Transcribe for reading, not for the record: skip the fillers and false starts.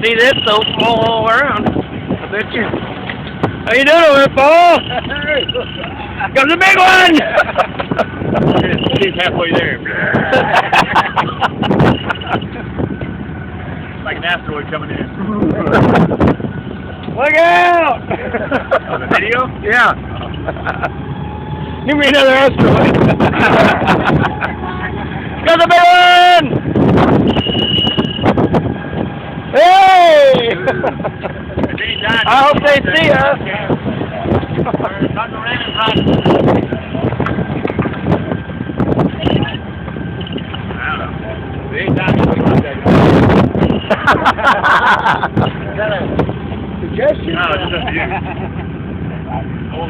see this so small all around. I bet you. How you doing over there, Paul? Comes a big one! He's halfway there. Like an asteroid coming in. Look out! On the video? Yeah. Give me another asteroid. Got the big one! Hey! I hope they see us. Is that a suggestion? No, it's just up to you.